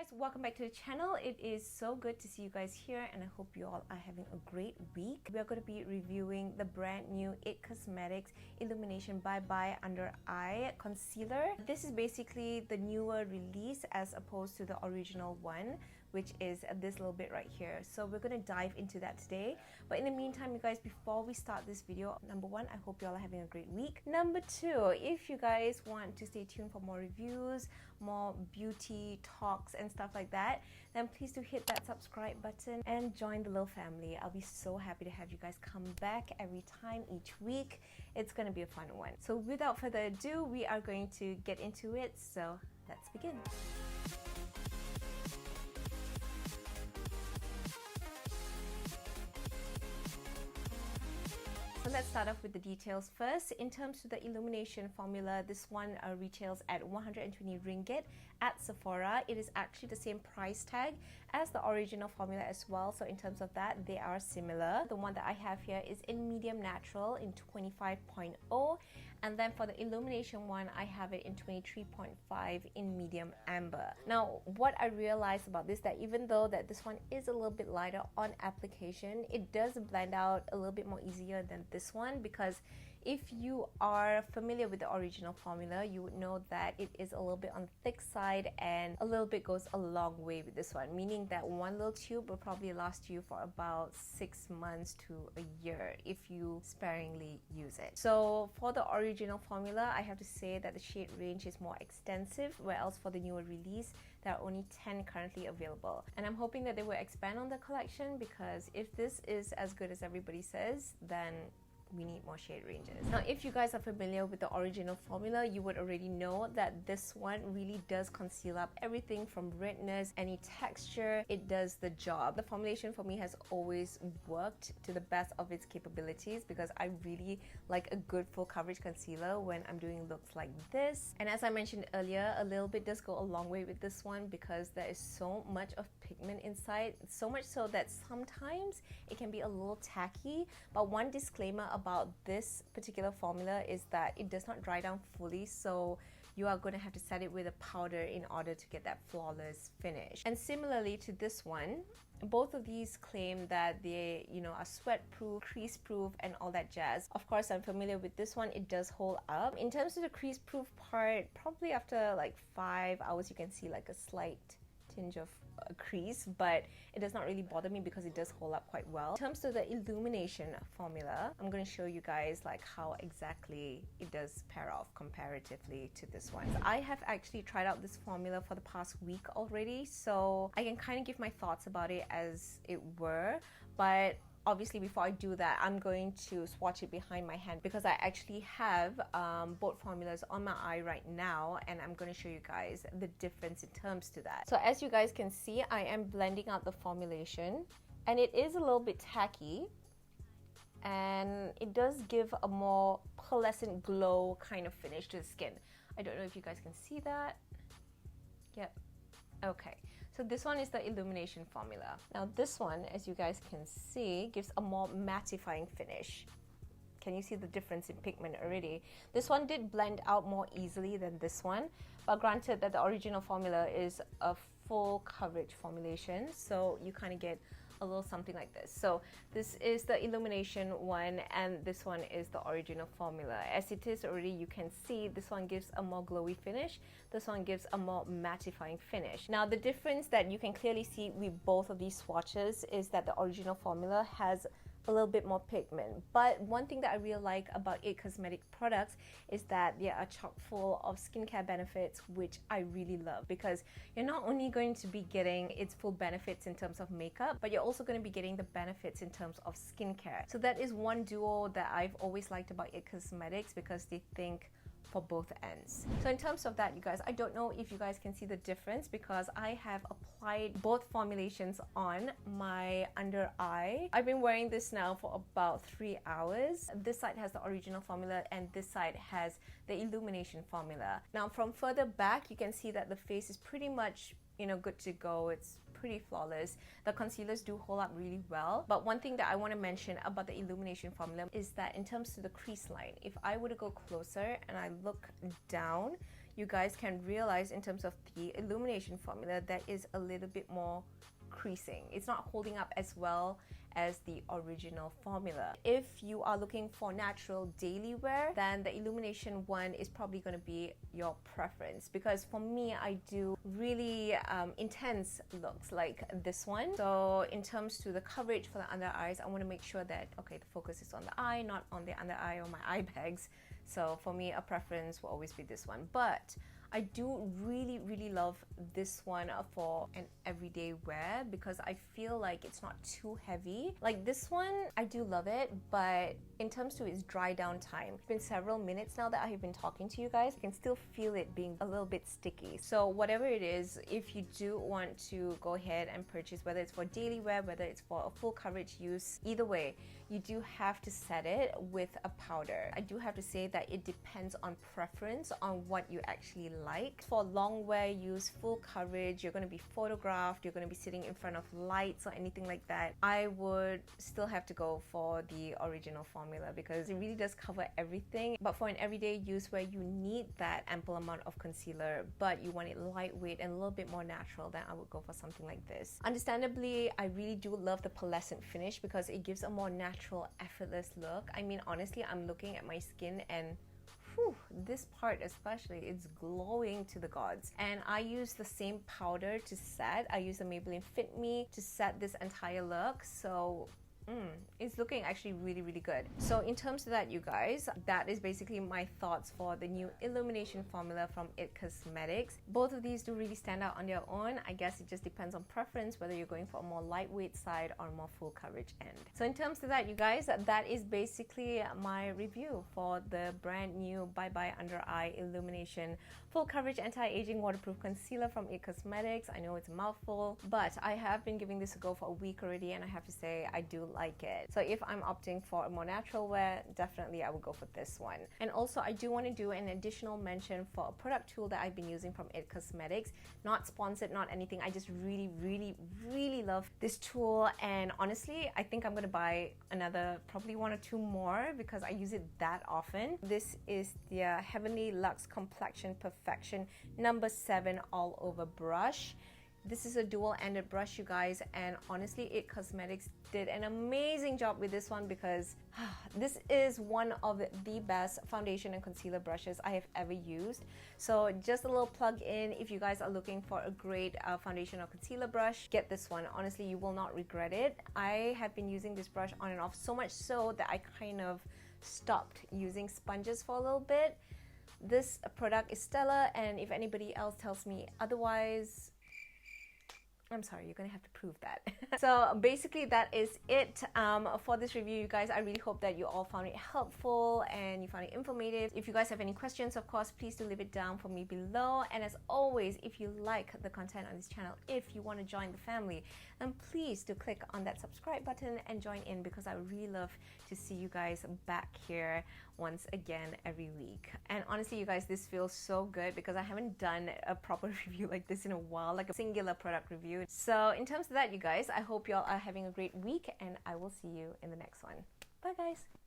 guys, welcome back to the channel. It is so good to see you guys here and I hope you all are having a great week. We are going to be reviewing the brand new IT Cosmetics Illumination Bye Bye Under Eye Concealer. This is basically the newer release as opposed to the original one, which is this little bit right here. So we're going to dive into that today. But in the meantime, you guys, before we start this video, number one, I hope you all are having a great week. Number two, if you guys want to stay tuned for more reviews, more beauty talks and stuff like that, then please do hit that subscribe button and join the little family. I'll be so happy to have you guys come back every time each week. It's going to be a fun one. So without further ado, we are going to get into it. So let's begin. So let's start off with the details first. In terms of the Illumination formula, this one retails at 120 ringgit at Sephora. It is actually the same price tag as the original formula as well. So in terms of that, they are similar. The one that I have here is in medium natural in 25.0. And then for the Illumination one, I have it in 23.5 in medium amber. Now, what I realized about this, that even though that this one is a little bit lighter on application, it does blend out a little bit more easier than this one, because if you are familiar with the original formula, you would know that it is a little bit on the thick side and a little bit goes a long way with this one, meaning that one little tube will probably last you for about 6 months to a year if you sparingly use it. So for the original formula, I have to say that the shade range is more extensive, whereas for the newer release, there are only 10 currently available. And I'm hoping that they will expand on the collection, because if this is as good as everybody says, then we need more shade ranges. Now, if you guys are familiar with the original formula, you would already know that this one really does conceal up everything from redness, any texture. It does the job. The formulation for me has always worked to the best of its capabilities, because I really like a good full coverage concealer when I'm doing looks like this. And as I mentioned earlier, a little bit does go a long way with this one, because there is so much of pigment inside, so much so that sometimes it can be a little tacky. But one disclaimer about this particular formula is that it does not dry down fully, so you are going to have to set it with a powder in order to get that flawless finish. And similarly to this one, both of these claim that they, are sweat proof, crease proof and all that jazz. Of course, I'm familiar with this one. It does hold up. In terms of the crease proof part, probably after like 5 hours you can see like a slight tinge of a crease, but it does not really bother me because it does hold up quite well. In terms of the Illumination formula, I'm going to show you guys like how exactly it does pair off comparatively to this one. So I have actually tried out this formula for the past week already, so I can kind of give my thoughts about it as it were, but obviously, before I do that, I'm going to swatch it behind my hand, because I actually have both formulas on my eye right now, and I'm going to show you guys the difference in terms to that. So as you guys can see, I am blending out the formulation, and it is a little bit tacky, and it does give a more pearlescent glow kind of finish to the skin. I don't know if you guys can see that. Yep. Okay, so this one is the Illumination formula. Now this one, as you guys can see, gives a more mattifying finish. Can you see the difference in pigment already? This one did blend out more easily than this one, but granted that the original formula is a full coverage formulation, so you kind of get a little something like this. So this is the Illumination one, and this one is the original formula. As it is already, you can see this one gives a more glowy finish, this one gives a more mattifying finish. Now the difference that you can clearly see with both of these swatches is that the original formula has a little bit more pigment. But one thing that I really like about IT Cosmetic products is that they are chock full of skincare benefits, which I really love, because you're not only going to be getting its full benefits in terms of makeup, but you're also going to be getting the benefits in terms of skincare. So that is one duo that I've always liked about IT Cosmetics, because they think for both ends. So in terms of that, you guys, I don't know if you guys can see the difference, because I have applied both formulations on my under eye. I've been wearing this now for about 3 hours. This side has the original formula and this side has the Illumination formula. Now from further back, you can see that the face is pretty much good to go. It's pretty flawless. The concealers do hold up really well. But one thing that I want to mention about the Illumination formula is that in terms of the crease line, if I were to go closer and I look down, you guys can realize in terms of the Illumination formula, there is a little bit more creasing. It's not holding up as well as the original formula. If you are looking for natural daily wear, then the Illumination one is probably going to be your preference, because for me, I do really intense looks like this one. So in terms to the coverage for the under eyes, I want to make sure that, okay, the focus is on the eye, not on the under eye or my eye bags. So for me, a preference will always be this one. But I do really love this one for an everyday wear, because I feel like it's not too heavy. Like this one, I do love it, but in terms to its dry down time, it's been several minutes now that I have been talking to you guys. I can still feel it being a little bit sticky. So whatever it is, if you do want to go ahead and purchase, whether it's for daily wear, whether it's for a full coverage use, either way, you do have to set it with a powder. I do have to say that it depends on preference on what you actually like. For long wear use, full coverage, you're going to be photographed, you're going to be sitting in front of lights or anything like that, I would still have to go for the original formula, because it really does cover everything. But for an everyday use where you need that ample amount of concealer, but you want it lightweight and a little bit more natural, then I would go for something like this. Understandably, I really do love the pearlescent finish, because it gives a more natural, effortless look. I mean, honestly, I'm looking at my skin and whew, this part especially, it's glowing to the gods. And I use the same powder to set. I use the Maybelline Fit Me to set this entire look. So it's looking actually really good. So in terms of that, you guys, that is basically my thoughts for the new Illumination formula from IT Cosmetics. Both of these do really stand out on their own. I guess it just depends on preference, whether you're going for a more lightweight side or a more full coverage end. So in terms of that, you guys, that is basically my review for the brand new Bye Bye Under Eye Illumination Full Coverage Anti-Aging Waterproof Concealer from IT Cosmetics. I know it's a mouthful, but I have been giving this a go for a week already, and I have to say I do like it. So if I'm opting for a more natural wear, definitely I would go for this one. And also, I do want to do an additional mention for a product tool that I've been using from IT Cosmetics. Not sponsored, not anything. I just really love this tool, and honestly, I think I'm going to buy another, probably 1 or 2 more, because I use it that often. This is the Heavenly Luxe Complexion Perfection number 7 all over brush. This is a dual-ended brush, you guys, and honestly, IT Cosmetics did an amazing job with this one, because this is one of the best foundation and concealer brushes I have ever used. So just a little plug in, if you guys are looking for a great foundation or concealer brush, get this one. Honestly, you will not regret it. I have been using this brush on and off, so much so that I kind of stopped using sponges for a little bit. This product is stellar, and if anybody else tells me otherwise, I'm sorry, you're gonna have to prove that. So basically that is it for this review, you guys. I really hope that you all found it helpful and you found it informative. If you guys have any questions, of course, please do leave it down for me below. And as always, if you like the content on this channel, if you want to join the family, then please do click on that subscribe button and join in, because I would really love to see you guys back here once again every week. And honestly, you guys, this feels so good, because I haven't done a proper review like this in a while, like a singular product review. So in terms of that, you guys, I hope y'all are having a great week, and I will see you in the next one. Bye guys.